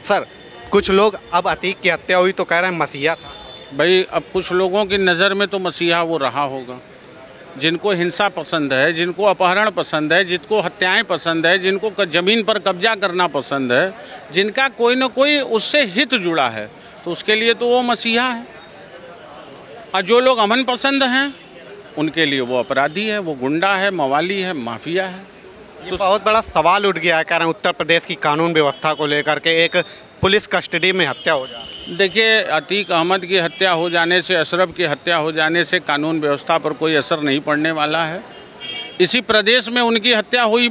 Sir, कुछ लोग अब अतीक की हत्या हुई तो कह रहे हैं मसीहा था। भाई अब कुछ लोगों की नज़र में तो मसीहा वो रहा होगा, जिनको हिंसा पसंद है, जिनको अपहरण पसंद है, जिनको हत्याएं पसंद है, जिनको ज़मीन पर कब्जा करना पसंद है, जिनका कोई न कोई उससे हित जुड़ा है, तो उसके लिए तो वो मसीहा है। और जो लोग अमन पसंद हैं उनके लिए वो अपराधी है, वो गुंडा है, मवाली है, माफिया है। तो बहुत बड़ा सवाल उठ गया है, कह रहे हैं उत्तर प्रदेश की कानून व्यवस्था को लेकर के एक पुलिस कस्टडी में हत्या हो जाए। देखिए, अतीक अहमद की हत्या हो जाने से, अशरफ की हत्या हो जाने से कानून व्यवस्था पर कोई असर नहीं पड़ने वाला है। इसी प्रदेश में उनकी हत्या हुई,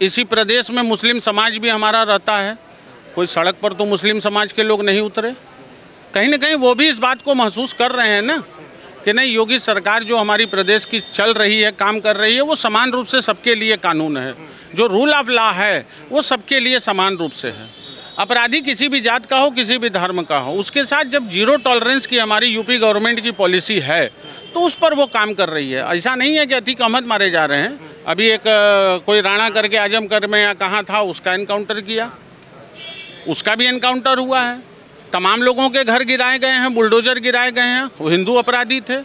इसी प्रदेश में मुस्लिम समाज भी हमारा रहता है। कोई सड़क पर तो मुस्लिम समाज के लोग नहीं उतरे। कहीं ना कहीं वो भी इस बात को महसूस कर रहे हैं ना कि नहीं, योगी सरकार जो हमारी प्रदेश की चल रही है, काम कर रही है, वो समान रूप से सबके लिए कानून है। जो रूल ऑफ लॉ है वो सबके लिए समान रूप से है। अपराधी किसी भी जात का हो, किसी भी धर्म का हो, उसके साथ जब जीरो टॉलरेंस की हमारी यूपी गवर्नमेंट की पॉलिसी है तो उस पर वो काम कर रही है। ऐसा नहीं है कि अतीक अहमद मारे जा रहे हैं। अभी एक कोई राणा करके आजमगढ़ में या कहाँ था, उसका इनकाउंटर किया, उसका भी इनकाउंटर हुआ है। तमाम लोगों के घर गिराए गए हैं, बुलडोजर गिराए गए हैं, वो हिंदू अपराधी थे।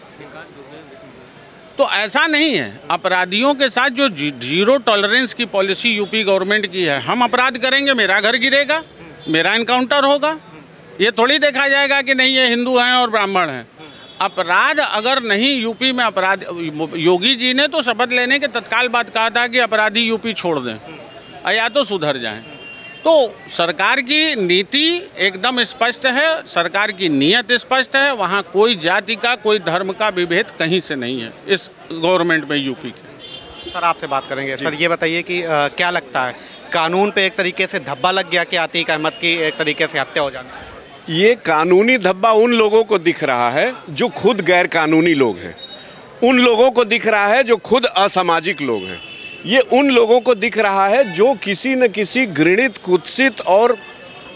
तो ऐसा नहीं है, अपराधियों के साथ जो जीरो टॉलरेंस की पॉलिसी यूपी गवर्नमेंट की है, हम अपराध करेंगे मेरा घर गिरेगा, मेरा इनकाउंटर होगा। ये थोड़ी देखा जाएगा कि नहीं ये हिंदू हैं और ब्राह्मण हैं। अपराध अगर नहीं यूपी में अपराध, योगी जी ने तो शपथ लेने के तत्काल बाद कहा था कि अपराधी यूपी छोड़ दें या तो सुधर जाएं। तो सरकार की नीति एकदम स्पष्ट है, सरकार की नीयत स्पष्ट है। वहाँ कोई जाति का, कोई धर्म का विभेद कहीं से नहीं है इस गवर्नमेंट में यूपी के। सर, आपसे बात करेंगे। सर, ये बताइए कि क्या लगता है, कानून पे एक तरीके से धब्बा लग गया कि अतीक अहमद की एक तरीके से हत्या हो जाना? ये कानूनी धब्बा उन लोगों को दिख रहा है जो खुद गैर कानूनी लोग हैं, उन लोगों को दिख रहा है जो खुद असामाजिक लोग हैं, ये उन लोगों को दिख रहा है जो किसी न किसी घृणित, कुत्सित और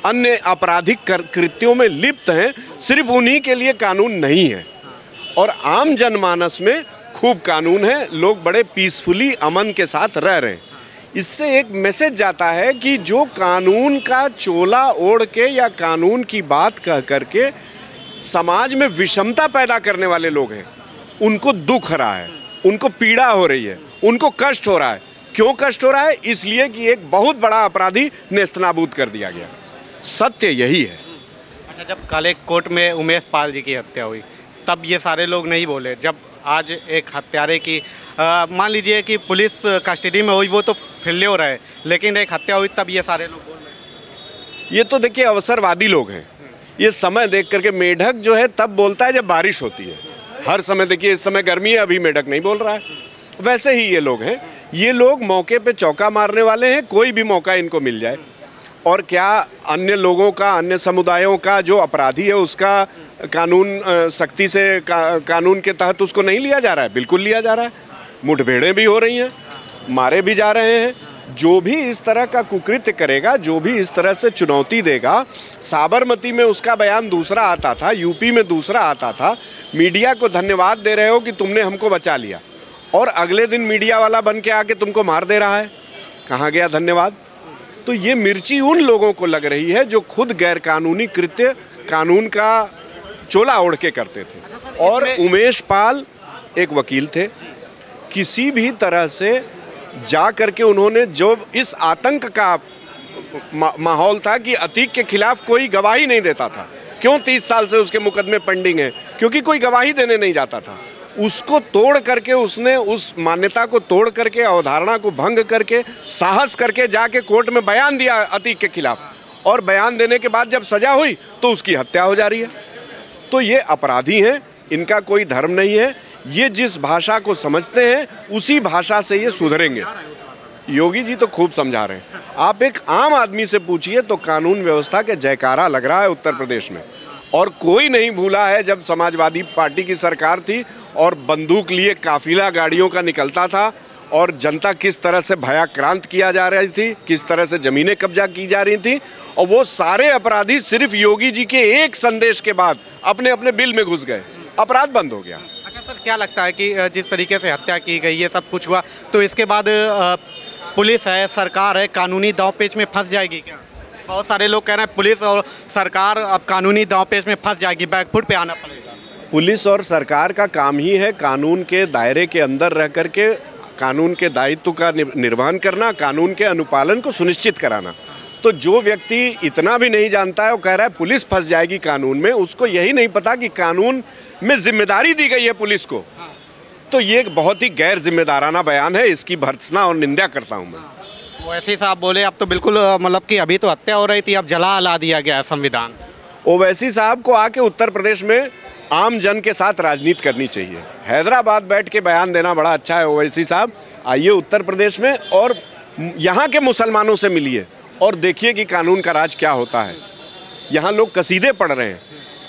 अन्य आपराधिक कृत्यों में लिप्त हैं। सिर्फ उन्हीं के लिए कानून नहीं है और आम जनमानस में खूब कानून है। लोग बड़े पीसफुली अमन के साथ रह रहे हैं। इससे एक मैसेज जाता है कि जो कानून का चोला ओढ़ के या कानून की बात कह करके समाज में विषमता पैदा करने वाले लोग हैं, उनको दुख रहा है, उनको पीड़ा हो रही है, उनको कष्ट हो रहा है। क्यों कष्ट हो रहा है? इसलिए कि एक बहुत बड़ा अपराधी नेस्तनाबूद कर दिया गया। सत्य यही है। अच्छा, जब काले कोट में उमेश पाल जी की हत्या हुई तब ये सारे लोग नहीं बोले। जब आज एक हत्यारे की मान लीजिए कि पुलिस कस्टडी में हुई, वो तो फिल्ले हो रहे, लेकिन एक हत्या हुई तब ये सारे लोग बोल रहे। ये तो देखिए अवसरवादी लोग हैं। ये समय देख करके मेढक जो है तब बोलता है जब बारिश होती है। हर समय देखिए, इस समय गर्मी है, अभी मेढक नहीं बोल रहा है। वैसे ही ये लोग हैं। ये लोग मौके पे चौका मारने वाले हैं, कोई भी मौका इनको मिल जाए। और क्या अन्य लोगों का, अन्य समुदायों का जो अपराधी है उसका कानून सख्ती से कानून के तहत उसको नहीं लिया जा रहा है? बिल्कुल लिया जा रहा है। मुठभेड़ें भी हो रही हैं, मारे भी जा रहे हैं। जो भी इस तरह का कुकृत्य करेगा, जो भी इस तरह से चुनौती देगा, साबरमती में उसका बयान दूसरा आता था, यूपी में दूसरा आता था। मीडिया को धन्यवाद दे रहे हो कि तुमने हमको बचा लिया, और अगले दिन मीडिया वाला बन के आके तुमको मार दे रहा है। कहाँ गया धन्यवाद? तो ये मिर्ची उन लोगों को लग रही है जो खुद गैर कानूनी कृत्य कानून का चोला ओढ़ के करते थे। और उमेश पाल एक वकील थे। किसी भी तरह से जा करके उन्होंने, जो इस आतंक का माहौल था कि अतीक के खिलाफ कोई गवाही नहीं देता था। क्यों 30 साल से उसके मुकदमे पेंडिंग है? क्योंकि कोई गवाही देने नहीं जाता था। उसको तोड़ करके, उसने उस मान्यता को तोड़ करके, अवधारणा को भंग करके, साहस करके जाके कोर्ट में बयान दिया अतीक के खिलाफ, और बयान देने के बाद जब सजा हुई तो उसकी हत्या हो जा रही है। तो ये अपराधी हैं, इनका कोई धर्म नहीं है। ये जिस भाषा को समझते हैं उसी भाषा से ये सुधरेंगे। योगी जी तो खूब समझा रहे हैं। आप एक आम आदमी से पूछिए तो कानून व्यवस्था के जयकारा लग रहा है उत्तर प्रदेश में। और कोई नहीं भूला है जब समाजवादी पार्टी की सरकार थी और बंदूक लिए काफिला गाड़ियों का निकलता था और जनता किस तरह से भयाक्रांत किया जा रही थी, किस तरह से ज़मीनें कब्जा की जा रही थी। और वो सारे अपराधी सिर्फ योगी जी के एक संदेश के बाद अपने अपने बिल में घुस गए, अपराध बंद हो गया। अच्छा सर, क्या लगता है कि जिस तरीके से हत्या की गई, ये सब कुछ हुआ, तो इसके बाद पुलिस है, सरकार है, कानूनी दांव पेच में फंस जाएगी क्या? बहुत सारे लोग कह रहे हैं पुलिस और सरकार अब कानूनी दांवपेच में फंस जाएगी, बैकफुट पे आना पड़ेगा। पुलिस और सरकार का काम ही है कानून के दायरे के अंदर रह करके कानून के दायित्व का निर्वहन करना, कानून के अनुपालन को सुनिश्चित कराना। तो जो व्यक्ति इतना भी नहीं जानता है, वो कह रहा है पुलिस फंस जाएगी कानून में, उसको यही नहीं पता कि कानून में जिम्मेदारी दी गई है पुलिस को। तो ये एक बहुत ही गैर जिम्मेदाराना बयान है, इसकी भर्त्सना और निंदा करता हूँ मैं। ओवैसी साहब बोले अब तो बिल्कुल मतलब कि अभी तो हत्या हो रही थी, अब जला दिया गया है संविधान। ओवैसी साहब को आके उत्तर प्रदेश में आम जन के साथ राजनीति करनी चाहिए। हैदराबाद बैठ के बयान देना बड़ा अच्छा है ओवैसी साहब, आइए उत्तर प्रदेश में और यहाँ के मुसलमानों से मिलिए और देखिए कि कानून का राज क्या होता है। यहाँ लोग कसीदे पढ़ रहे हैं,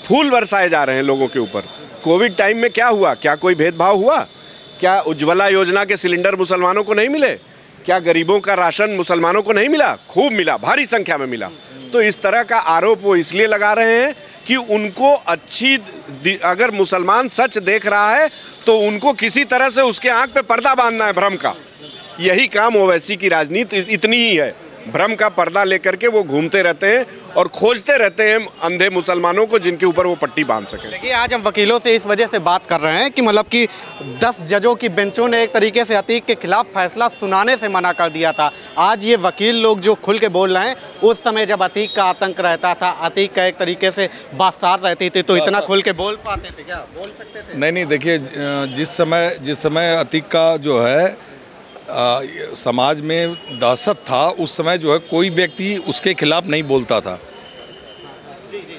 फूल बरसाए जा रहे हैं लोगों के ऊपर। कोविड टाइम में क्या हुआ? क्या कोई भेदभाव हुआ? क्या उज्ज्वला योजना के सिलेंडर मुसलमानों को नहीं मिले? क्या गरीबों का राशन मुसलमानों को नहीं मिला? खूब मिला, भारी संख्या में मिला। तो इस तरह का आरोप वो इसलिए लगा रहे हैं कि उनको अगर मुसलमान सच देख रहा है तो उनको किसी तरह से उसके आंख पे पर्दा बांधना है भ्रम का। यही काम ओवैसी की राजनीति इतनी ही है, भ्रम का पर्दा लेकर के वो घूमते रहते हैं और खोजते रहते हैं अंधे मुसलमानों को जिनके ऊपर वो पट्टी बांध सके। देखिए आज हम वकीलों से इस वजह से बात कर रहे हैं कि मतलब कि 10 जजों की बेंचों ने एक तरीके से अतीक के खिलाफ फैसला सुनाने से मना कर दिया था। आज ये वकील लोग जो खुल के बोल रहे हैं, उस समय जब अतीक का आतंक रहता था, अतीक का एक तरीके से बासार रहती थी, तो इतना खुल के बोल पाते थे क्या? बोल सकते थे? नहीं, देखिए जिस समय अतीक का जो है समाज में दहशत था, उस समय जो है कोई व्यक्ति उसके खिलाफ नहीं बोलता था,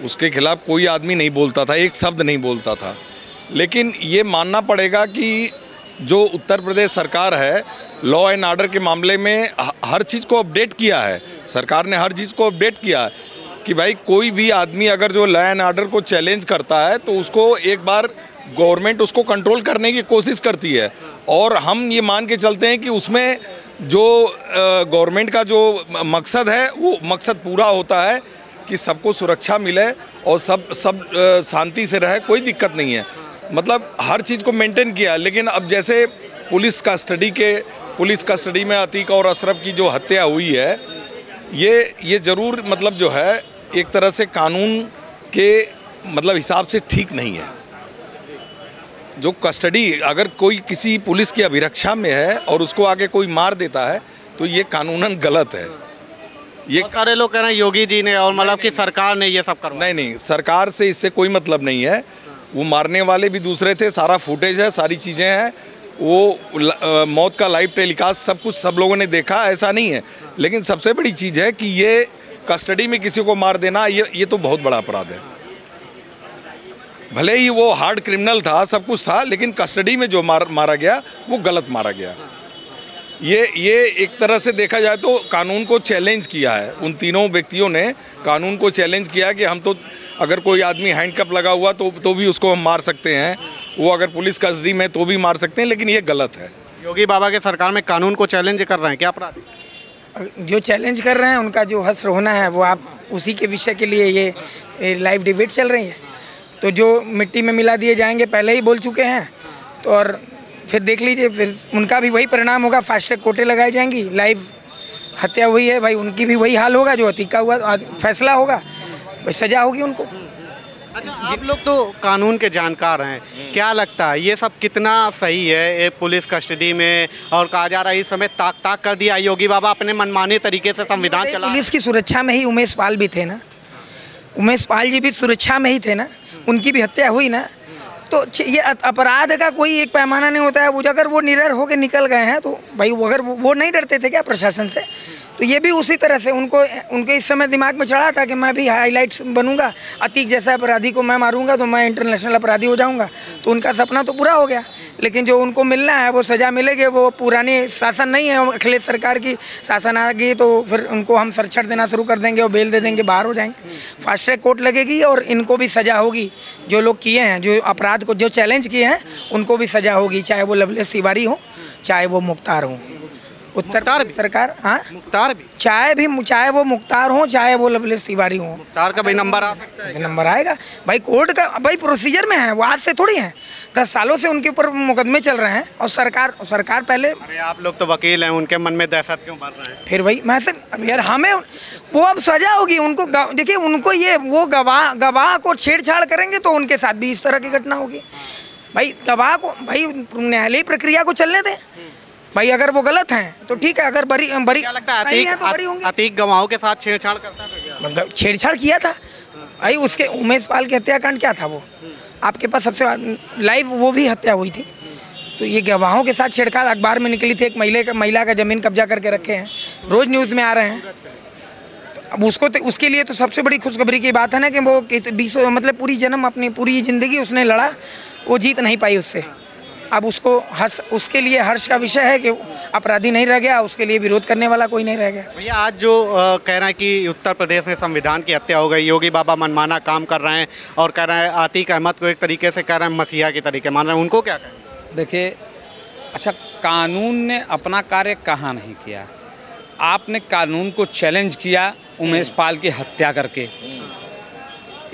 उसके खिलाफ कोई आदमी नहीं बोलता था, एक शब्द नहीं बोलता था। लेकिन ये मानना पड़ेगा कि जो उत्तर प्रदेश सरकार है, लॉ एंड ऑर्डर के मामले में हर चीज़ को अपडेट किया है। सरकार ने हर चीज़ को अपडेट किया है कि भाई कोई भी आदमी अगर जो लॉ एंड ऑर्डर को चैलेंज करता है तो उसको एक बार गवर्नमेंट उसको कंट्रोल करने की कोशिश करती है। और हम ये मान के चलते हैं कि उसमें जो गवर्नमेंट का जो मकसद है वो मकसद पूरा होता है कि सबको सुरक्षा मिले और सब शांति से रहे, कोई दिक्कत नहीं है। मतलब हर चीज़ को मेंटेन किया। लेकिन अब जैसे पुलिस कस्टडी में अतीक और अशरफ की जो हत्या हुई है, ये ज़रूर मतलब जो है एक तरह से कानून के मतलब हिसाब से ठीक नहीं है। जो कस्टडी अगर कोई किसी पुलिस की अभिरक्षा में है और उसको आगे कोई मार देता है तो ये कानूनन गलत है। ये सारे लोग कह रहे हैं योगी जी ने और मतलब कि सरकार ने ये सब करवाया। नहीं, सरकार से इससे कोई मतलब नहीं है। वो मारने वाले भी दूसरे थे, सारा फुटेज है, सारी चीज़ें हैं, वो मौत का लाइव टेलीकास्ट सब लोगों ने देखा, ऐसा नहीं है। लेकिन सबसे बड़ी चीज़ है कि ये कस्टडी में किसी को मार देना, ये तो बहुत बड़ा अपराध है। भले ही वो हार्ड क्रिमिनल था, सब कुछ था, लेकिन कस्टडी में जो मारा गया वो गलत मारा गया। ये एक तरह से देखा जाए तो कानून को चैलेंज किया है। उन तीनों व्यक्तियों ने कानून को चैलेंज किया कि हम तो अगर कोई आदमी हैंडकप लगा हुआ तो भी उसको हम मार सकते हैं, वो अगर पुलिस कस्टडी में तो भी मार सकते हैं, लेकिन ये गलत है। योगी बाबा के सरकार में कानून को चैलेंज कर रहे हैं क्या अपराधी? जो चैलेंज कर रहे हैं उनका जो हश्र होना है वो आप उसी के विषय के लिए ये लाइव डिबेट चल रही है। तो जो मिट्टी में मिला दिए जाएंगे पहले ही बोल चुके हैं, तो और फिर देख लीजिए, फिर उनका भी वही परिणाम होगा। फास्ट ट्रैक कोर्टें लगाई जाएंगी, लाइव हत्या हुई है भाई, उनकी भी वही हाल होगा जो अतीक का हुआ, फैसला होगा, भाई सजा होगी उनको। अच्छा, आप लोग तो कानून के जानकार हैं, क्या लगता है ये सब कितना सही है? एक पुलिस कस्टडी में और कहा जा रहा है इस समय ताक कर दिया, योगी बाबा अपने मनमाने तरीके से संविधान चला। पुलिस की सुरक्षा में ही उमेश पाल भी थे ना, उमेश पाल जी भी सुरक्षा में ही थे ना, उनकी भी हत्या हुई ना। तो ये अपराध का कोई एक पैमाना नहीं होता है। वो अगर वो निडर होकर निकल गए हैं तो भाई अगर वो नहीं डरते थे क्या प्रशासन से? तो ये भी उसी तरह से उनके इस समय दिमाग में चढ़ा था कि मैं भी हाईलाइट्स बनूंगा, अतीक जैसा अपराधी को मैं मारूंगा तो मैं इंटरनेशनल अपराधी हो जाऊंगा। तो उनका सपना तो पूरा हो गया, लेकिन जो उनको मिलना है वो सज़ा मिलेगी। वो पुरानी शासन नहीं है, अखिलेश सरकार की शासन आ गई तो फिर उनको हम सरछट देना शुरू कर देंगे और बेल दे देंगे, बाहर हो जाएंगे। फास्ट ट्रैक कोर्ट लगेगी और इनको भी सज़ा होगी। जो लोग किए हैं, जो अपराध को जो चैलेंज किए हैं, उनको भी सज़ा होगी, चाहे वो लवलेश तिवारी हो, चाहे वो मुख्तार हो। मुख्तार भी? सरकार, हाँ मुख्तार भी, चाहे वो मुख्तार हो, चाहे वो लवलेश तिवारी हो, मुख्तार का भाई नंबर आ सकता है? नंबर आएगा भाई। कोर्ट का भाई प्रोसीजर में है, वो आज से थोड़ी है। 10 सालों से उनके ऊपर मुकदमे चल रहे हैं और सरकार पहले। अरे आप लोग तो वकील हैं, उनके मन में दहशत क्यों बढ़ रहे हैं? फिर भाई मैं से यार हमें वो अब सजा होगी उनको। देखिए उनको ये वो गवाह को छेड़छाड़ करेंगे तो उनके साथ भी इस तरह की घटना होगी। भाई गवाह को भाई न्यायालयी प्रक्रिया को चलने दें भाई। अगर वो गलत हैं तो ठीक है, अगर बरी क्या लगता है अतीक गवाहों के साथ छेड़छाड़ करता था क्या? मतलब छेड़छाड़ किया था भाई। उसके उमेश पाल के हत्याकांड क्या था, वो आपके पास सबसे लाइव वो भी हत्या हुई थी। तो ये गवाहों के साथ छेड़छाड़ अखबार में निकली थी, एक महिला का ज़मीन कब्जा करके रखे हैं, रोज़ न्यूज़ में आ रहे हैं। तो अब उसके लिए तो सबसे बड़ी खुशखबरी की बात है ना कि वो 20 मतलब अपनी पूरी ज़िंदगी उसने लड़ा, वो जीत नहीं पाई उससे। अब उसके लिए हर्ष का विषय है कि अपराधी नहीं रह गया, उसके लिए विरोध करने वाला कोई नहीं रह गया। भैया आज जो कह रहे हैं कि उत्तर प्रदेश में संविधान की हत्या हो गई, योगी बाबा मनमाना काम कर रहे हैं और कह रहे हैं आतिक अहमद को एक तरीके से कह रहे हैं मसीहा के तरीके मान रहे हैं, उनको क्या कहें? देखिए, अच्छा कानून ने अपना कार्य कहाँ नहीं किया। आपने कानून को चैलेंज किया उमेश पाल की हत्या करके।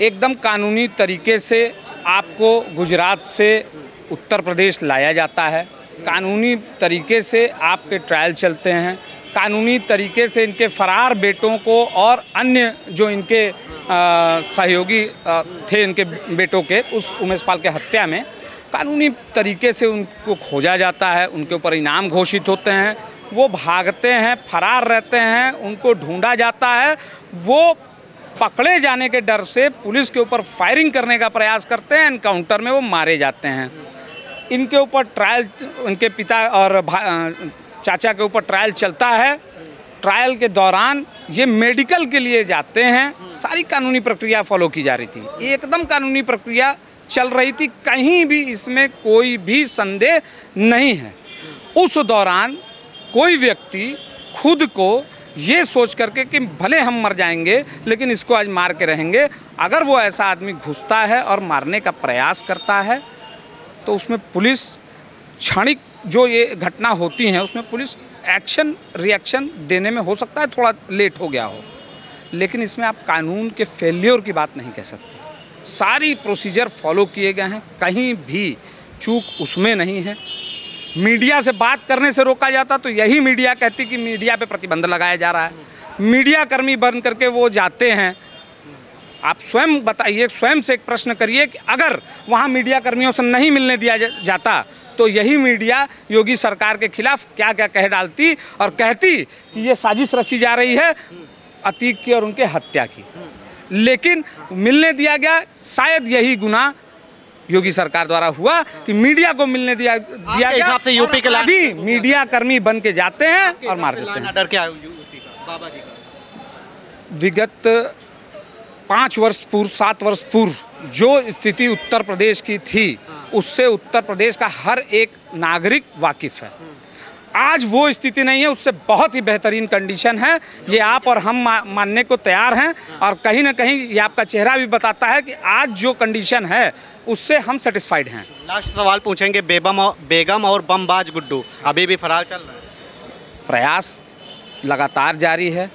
एकदम कानूनी तरीके से आपको गुजरात से उत्तर प्रदेश लाया जाता है, कानूनी तरीके से आपके ट्रायल चलते हैं, कानूनी तरीके से इनके फरार बेटों को और अन्य जो इनके सहयोगी थे इनके बेटों के उस उमेश पाल के हत्या में कानूनी तरीके से उनको खोजा जाता है, उनके ऊपर इनाम घोषित होते हैं, वो भागते हैं, फरार रहते हैं, उनको ढूंढा जाता है, वो पकड़े जाने के डर से पुलिस के ऊपर फायरिंग करने का प्रयास करते हैं, एनकाउंटर में वो मारे जाते हैं। इनके ऊपर ट्रायल, उनके पिता और चाचा के ऊपर ट्रायल चलता है। ट्रायल के दौरान ये मेडिकल के लिए जाते हैं, सारी कानूनी प्रक्रिया फॉलो की जा रही थी, एकदम कानूनी प्रक्रिया चल रही थी, कहीं भी इसमें कोई भी संदेह नहीं है। उस दौरान कोई व्यक्ति खुद को ये सोच करके कि भले हम मर जाएंगे लेकिन इसको आज मार के रहेंगे, अगर वो ऐसा आदमी घुसता है और मारने का प्रयास करता है तो उसमें पुलिस क्षणिक जो ये घटना होती हैं उसमें पुलिस रिएक्शन देने में हो सकता है थोड़ा लेट हो गया हो, लेकिन इसमें आप कानून के फेल्योर की बात नहीं कह सकते। सारी प्रोसीजर फॉलो किए गए हैं, कहीं भी चूक उसमें नहीं है। मीडिया से बात करने से रोका जाता तो यही मीडिया कहती कि मीडिया पे प्रतिबंध लगाया जा रहा है। मीडिया कर्मी बन करके वो जाते हैं। आप स्वयं बताइए, स्वयं से एक प्रश्न करिए कि अगर वहाँ मीडिया कर्मियों से नहीं मिलने दिया जाता तो यही मीडिया योगी सरकार के खिलाफ क्या क्या कह डालती और कहती कि ये साजिश रची जा रही है अतीक की और उनके हत्या की। लेकिन मिलने दिया गया, शायद यही गुनाह योगी सरकार द्वारा हुआ कि मीडिया को मिलने दिया गया। हिसाब से यूपी के लाठी मीडिया कर्मी बन के जाते हैं और मार देते हैं। डर क्या है यूपी का, बाबा जी का? विगत 5 वर्ष पूर्व, 7 वर्ष पूर्व जो स्थिति उत्तर प्रदेश की थी उससे उत्तर प्रदेश का हर एक नागरिक वाकिफ है। आज वो स्थिति नहीं है, उससे बहुत ही बेहतरीन कंडीशन है। ये आप और हम मानने को तैयार हैं और कहीं ना कहीं ये आपका चेहरा भी बताता है कि आज जो कंडीशन है उससे हम सेटिस्फाइड हैं। लास्ट सवाल पूछेंगे, बेगम और बमबाज गुड्डू अभी भी फरार चल रहा है? प्रयास लगातार जारी है,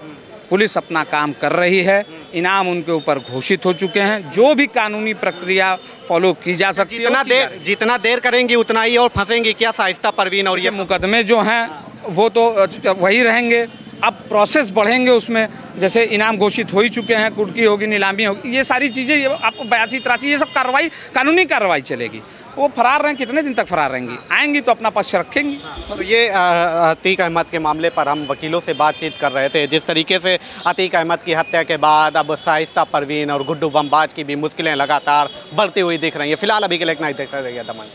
पुलिस अपना काम कर रही है, इनाम उनके ऊपर घोषित हो चुके हैं, जो भी कानूनी प्रक्रिया फॉलो की जा सकती है। जितना देर करेंगी उतना ही और फंसेंगी क्या शाइस्ता परवीन? और ये मुकदमे जो हैं वो तो वही रहेंगे, अब प्रोसेस बढ़ेंगे उसमें, जैसे इनाम घोषित हो ही चुके हैं, कुर्की होगी, नीलामी होगी, ये सारी चीज़ें आपको 82-83 ये सब कार्रवाई, कानूनी कार्रवाई चलेगी। वो फरार रहें, कितने दिन तक फरार रहेंगी, आएंगी तो अपना पक्ष रखेंगी। तो ये अतीक अहमद के मामले पर हम वकीलों से बातचीत कर रहे थे। जिस तरीके से अतीक अहमद की हत्या के बाद अब शाइस्ता परवीन और गुड्डू बमबाज की भी मुश्किलें लगातार बढ़ती हुई दिख रही हैं। फिलहाल अभी के लिए इतना ही देखते रहिए दमन।